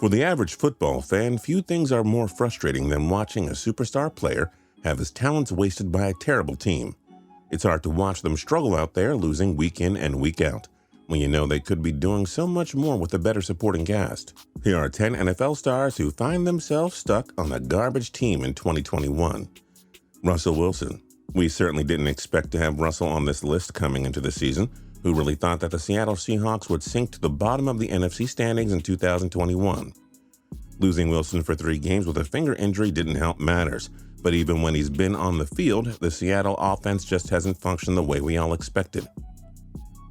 For the average football fan, few things are more frustrating than watching a superstar player have his talents wasted by a terrible team. It's hard to watch them struggle out there, losing week in and week out, when you know they could be doing so much more with a better supporting cast. Here are 10 NFL stars who find themselves stuck on a garbage team in 2021. Russell Wilson. We certainly didn't expect to have Russell on this list coming into the season. Who really thought that the Seattle Seahawks would sink to the bottom of the NFC standings in 2021. Losing Wilson for 3 games with a finger injury didn't help matters, but even when he's been on the field, the Seattle offense just hasn't functioned the way we all expected.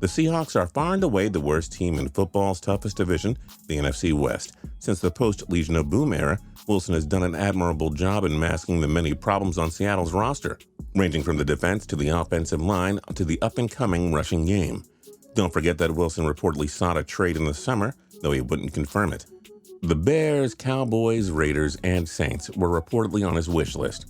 The Seahawks are far and away the worst team in football's toughest division, the NFC West. Since the post-Legion of Boom era, Wilson has done an admirable job in masking the many problems on Seattle's roster, ranging from the defense to the offensive line to the up-and-coming rushing game. Don't forget that Wilson reportedly sought a trade in the summer, though he wouldn't confirm it. The Bears, Cowboys, Raiders, and Saints were reportedly on his wish list.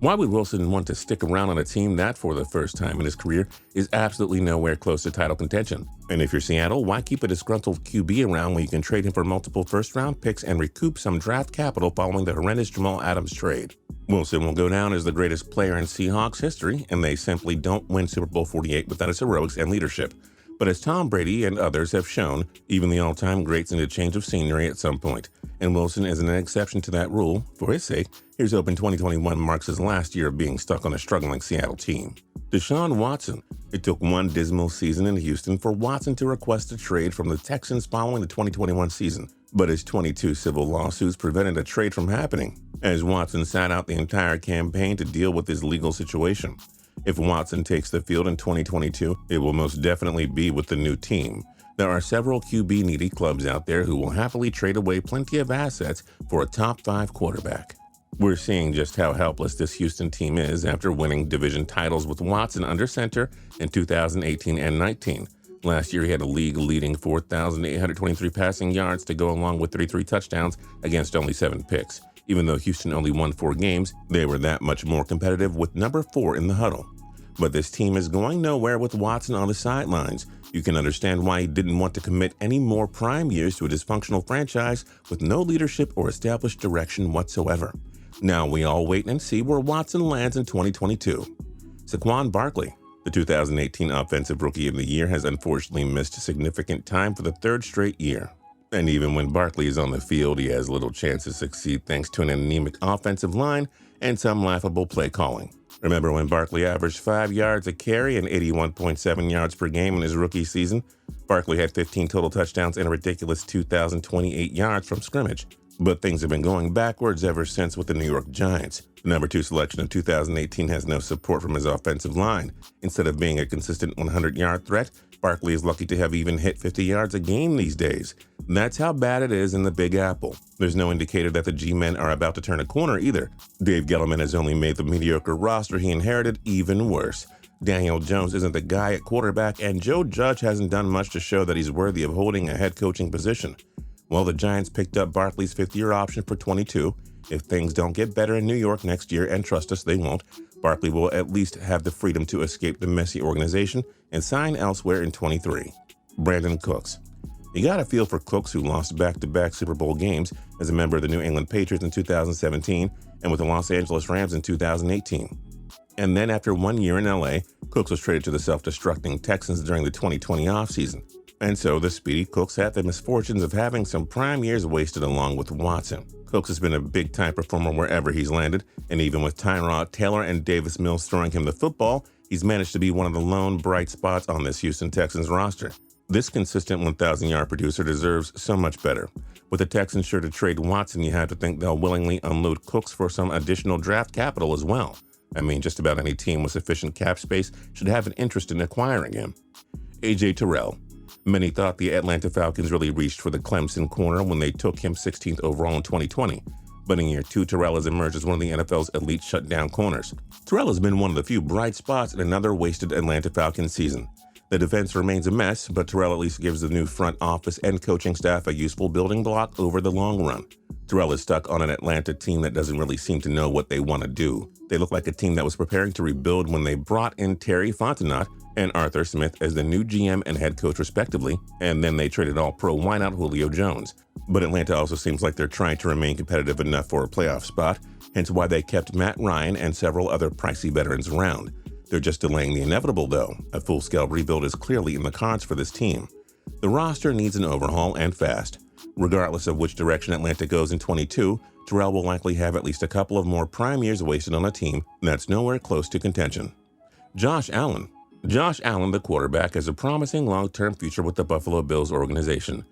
Why would Wilson want to stick around on a team that, for the first time in his career, is absolutely nowhere close to title contention? And if you're Seattle, why keep a disgruntled QB around when you can trade him for multiple first-round picks and recoup some draft capital following the horrendous Jamal Adams trade? Wilson will go down as the greatest player in Seahawks history, and they simply don't win Super Bowl 48 without his heroics and leadership. But as Tom Brady and others have shown, even the all-time greats need a change of scenery at some point, and Wilson isn't an exception to that rule. For his sake, here's hoping 2021 marks his last year of being stuck on a struggling Seattle team. Deshaun Watson. It took one dismal season in Houston for Watson to request a trade from the Texans following the 2021 season, but his 22 civil lawsuits prevented a trade from happening, as Watson sat out the entire campaign to deal with his legal situation. If Watson takes the field in 2022, it will most definitely be with the new team. There are several QB-needy clubs out there who will happily trade away plenty of assets for a top-5 quarterback. We're seeing just how helpless this Houston team is after winning division titles with Watson under center in 2018 and 19. Last year, he had a league-leading 4,823 passing yards to go along with 33 touchdowns against only 7 picks. Even though Houston only won 4 games, they were that much more competitive with number 4 in the huddle. But this team is going nowhere with Watson on the sidelines. You can understand why he didn't want to commit any more prime years to a dysfunctional franchise with no leadership or established direction whatsoever. Now we all wait and see where Watson lands in 2022. Saquon Barkley. The 2018 Offensive Rookie of the Year has unfortunately missed significant time for the 3rd straight year. And even when Barkley is on the field, he has little chance to succeed thanks to an anemic offensive line and some laughable play calling. Remember when Barkley averaged 5 yards a carry and 81.7 yards per game in his rookie season? Barkley had 15 total touchdowns and a ridiculous 2,028 yards from scrimmage. But things have been going backwards ever since with the New York Giants. The number 2 selection of 2018 has no support from his offensive line. Instead of being a consistent 100-yard threat, Barkley is lucky to have even hit 50 yards a game these days. That's how bad it is in the Big Apple. There's no indicator that the G-men are about to turn a corner either. Dave Gettleman has only made the mediocre roster he inherited even worse. Daniel Jones isn't the guy at quarterback, and Joe Judge hasn't done much to show that he's worthy of holding a head coaching position. Well, the Giants picked up Barkley's 5th-year option for 22. If things don't get better in New York next year, and trust us, they won't, Barkley will at least have the freedom to escape the messy organization and sign elsewhere in 23. Brandon Cooks. You got a feel for Cooks, who lost back-to-back Super Bowl games as a member of the New England Patriots in 2017 and with the Los Angeles Rams in 2018. And then after 1 year in LA, Cooks was traded to the self-destructing Texans during the 2020 offseason. And so the speedy Cooks had the misfortunes of having some prime years wasted along with Watson. Cooks has been a big-time performer wherever he's landed, and even with Tyrod Taylor and Davis Mills throwing him the football, he's managed to be one of the lone bright spots on this Houston Texans roster. This consistent 1,000-yard producer deserves so much better. With the Texans sure to trade Watson, you have to think they'll willingly unload Cooks for some additional draft capital as well. I mean, just about any team with sufficient cap space should have an interest in acquiring him. A.J. Terrell. Many thought the Atlanta Falcons really reached for the Clemson corner when they took him 16th overall in 2020. But in year 2, Terrell has emerged as one of the NFL's elite shutdown corners. Terrell has been one of the few bright spots in another wasted Atlanta Falcons season. The defense remains a mess, but Terrell at least gives the new front office and coaching staff a useful building block over the long run. Terrell is stuck on an Atlanta team that doesn't really seem to know what they want to do. They look like a team that was preparing to rebuild when they brought in Terry Fontenot and Arthur Smith as the new GM and head coach respectively, and then they traded all-pro wideout Julio Jones. But Atlanta also seems like they're trying to remain competitive enough for a playoff spot, hence why they kept Matt Ryan and several other pricey veterans around. They're just delaying the inevitable, though. A full-scale rebuild is clearly in the cards for this team. The roster needs an overhaul, and fast. Regardless of which direction Atlanta goes in 22, Terrell will likely have at least a couple of more prime years wasted on a team that's nowhere close to contention. Josh Allen, the quarterback, has a promising long-term future with the Buffalo Bills organization.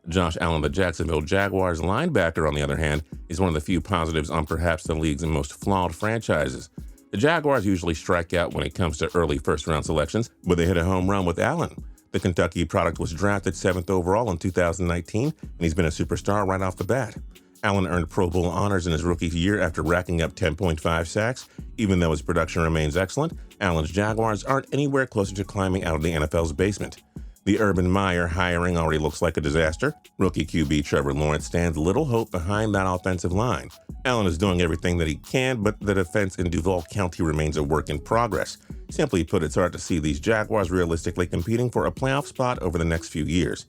Josh Allen, the Jacksonville Jaguars linebacker, on the other hand, is one of the few positives on perhaps the league's most flawed franchises. The Jaguars usually strike out when it comes to early first-round selections, but they hit a home run with Allen. The Kentucky product was drafted 7th overall in 2019, and he's been a superstar right off the bat. Allen earned Pro Bowl honors in his rookie year after racking up 10.5 sacks. Even though his production remains excellent, Allen's Jaguars aren't anywhere closer to climbing out of the NFL's basement. The Urban Meyer hiring already looks like a disaster. Rookie QB Trevor Lawrence stands little hope behind that offensive line. Allen is doing everything that he can, but the defense in Duval County remains a work in progress. Simply put, it's hard to see these Jaguars realistically competing for a playoff spot over the next few years.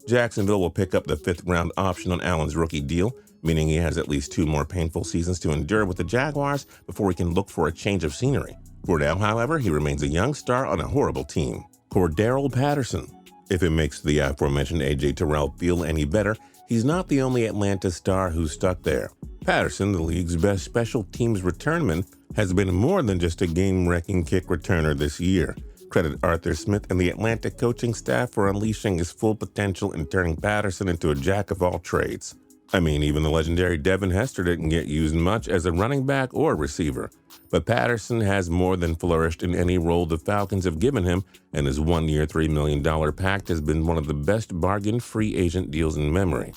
Jacksonville will pick up the 5th-round option on Allen's rookie deal, meaning he has at least 2 more painful seasons to endure with the Jaguars before he can look for a change of scenery. For now, however, he remains a young star on a horrible team. Cordarrelle Patterson. If it makes the aforementioned A.J. Terrell feel any better, he's not the only Atlanta star who's stuck there. Patterson, the league's best special teams returnman, has been more than just a game-wrecking kick returner this year. Credit Arthur Smith and the Atlanta coaching staff for unleashing his full potential and turning Patterson into a jack-of-all-trades. I mean, even the legendary Devin Hester didn't get used much as a running back or receiver. But Patterson has more than flourished in any role the Falcons have given him, and his 1-year, $3 million pact has been one of the best bargain free agent deals in memory.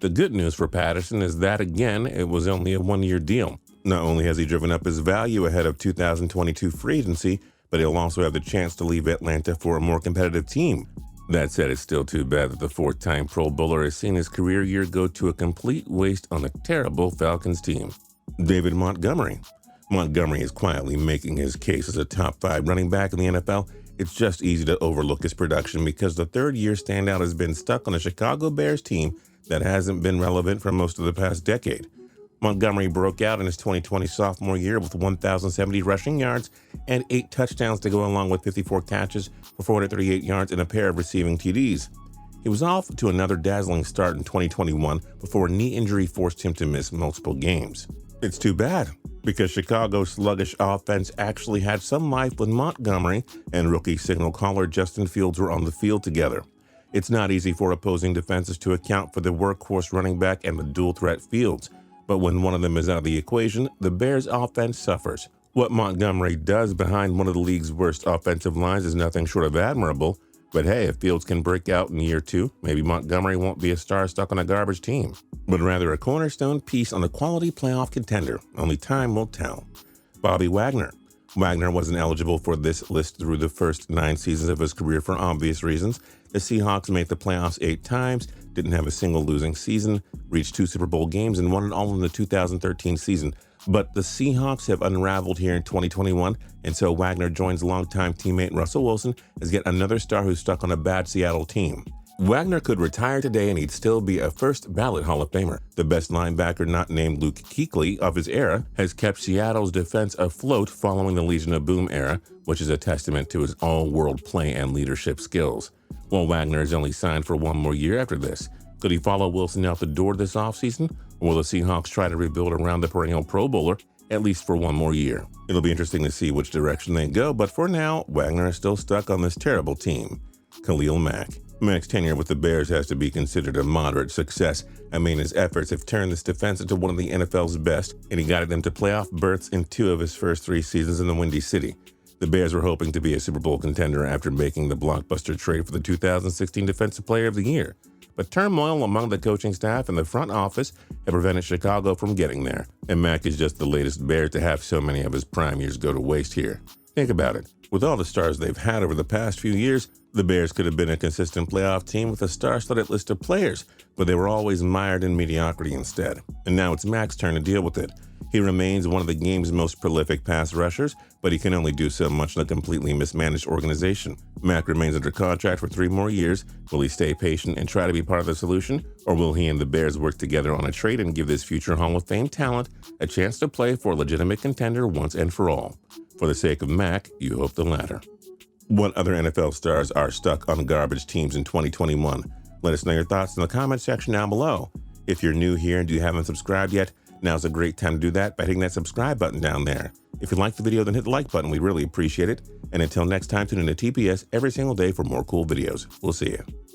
The good news for Patterson is that, again, it was only a 1-year deal. Not only has he driven up his value ahead of 2022 free agency, but he'll also have the chance to leave Atlanta for a more competitive team. That said, it's still too bad that the 4th-time Pro Bowler has seen his career year go to a complete waste on a terrible Falcons team. David Montgomery. Montgomery is quietly making his case as a top 5 running back in the NFL. It's just easy to overlook his production because the 3rd-year standout has been stuck on a Chicago Bears team that hasn't been relevant for most of the past decade. Montgomery broke out in his 2020 sophomore year with 1,070 rushing yards and 8 touchdowns to go along with 54 catches for 438 yards and a pair of receiving TDs. He was off to another dazzling start in 2021 before a knee injury forced him to miss multiple games. It's too bad, because Chicago's sluggish offense actually had some life when Montgomery and rookie signal caller Justin Fields were on the field together. It's not easy for opposing defenses to account for the workhorse running back and the dual-threat Fields, but when one of them is out of the equation, the Bears' offense suffers. What Montgomery does behind one of the league's worst offensive lines is nothing short of admirable, but hey, if Fields can break out in year 2, maybe Montgomery won't be a star stuck on a garbage team, but rather a cornerstone piece on a quality playoff contender. Only time will tell. Bobby Wagner. Wagner wasn't eligible for this list through the first 9 seasons of his career for obvious reasons. The Seahawks made the playoffs 8 times, didn't have a single losing season, reached 2 Super Bowl games, and won it all in the 2013 season. But the Seahawks have unraveled here in 2021, and so Wagner joins longtime teammate Russell Wilson as yet another star who's stuck on a bad Seattle team. Wagner could retire today and he'd still be a first-ballot Hall of Famer. The best linebacker not named Luke Kuechly of his era has kept Seattle's defense afloat following the Legion of Boom era, which is a testament to his all-world play and leadership skills. While Wagner is only signed for 1 more year after this, could he follow Wilson out the door this offseason, or will the Seahawks try to rebuild around the perennial Pro Bowler, at least for 1 more year? It'll be interesting to see which direction they go, but for now, Wagner is still stuck on this terrible team. Khalil Mack. Mack's tenure with the Bears has to be considered a moderate success. I mean, his efforts have turned this defense into one of the NFL's best, and he guided them to playoff berths in 2 of his first 3 seasons in the Windy City. The Bears were hoping to be a Super Bowl contender after making the blockbuster trade for the 2016 Defensive Player of the Year. But turmoil among the coaching staff and the front office have prevented Chicago from getting there, and Mack is just the latest Bear to have so many of his prime years go to waste here. Think about it. With all the stars they've had over the past few years, the Bears could have been a consistent playoff team with a star-studded list of players, but they were always mired in mediocrity instead. And now it's Mack's turn to deal with it. He remains one of the game's most prolific pass rushers, but he can only do so much in a completely mismanaged organization. Mack remains under contract for 3 more years. Will he stay patient and try to be part of the solution, or will he and the Bears work together on a trade and give this future Hall of Fame talent a chance to play for a legitimate contender once and for all? For the sake of Mack, you hope the latter. What other NFL stars are stuck on garbage teams in 2021? Let us know your thoughts in the comment section down below. If you're new here and you haven't subscribed yet, now's a great time to do that by hitting that subscribe button down there. If you liked the video, then hit the like button. We really appreciate it. And until next time, tune in to TPS every single day for more cool videos. We'll see you.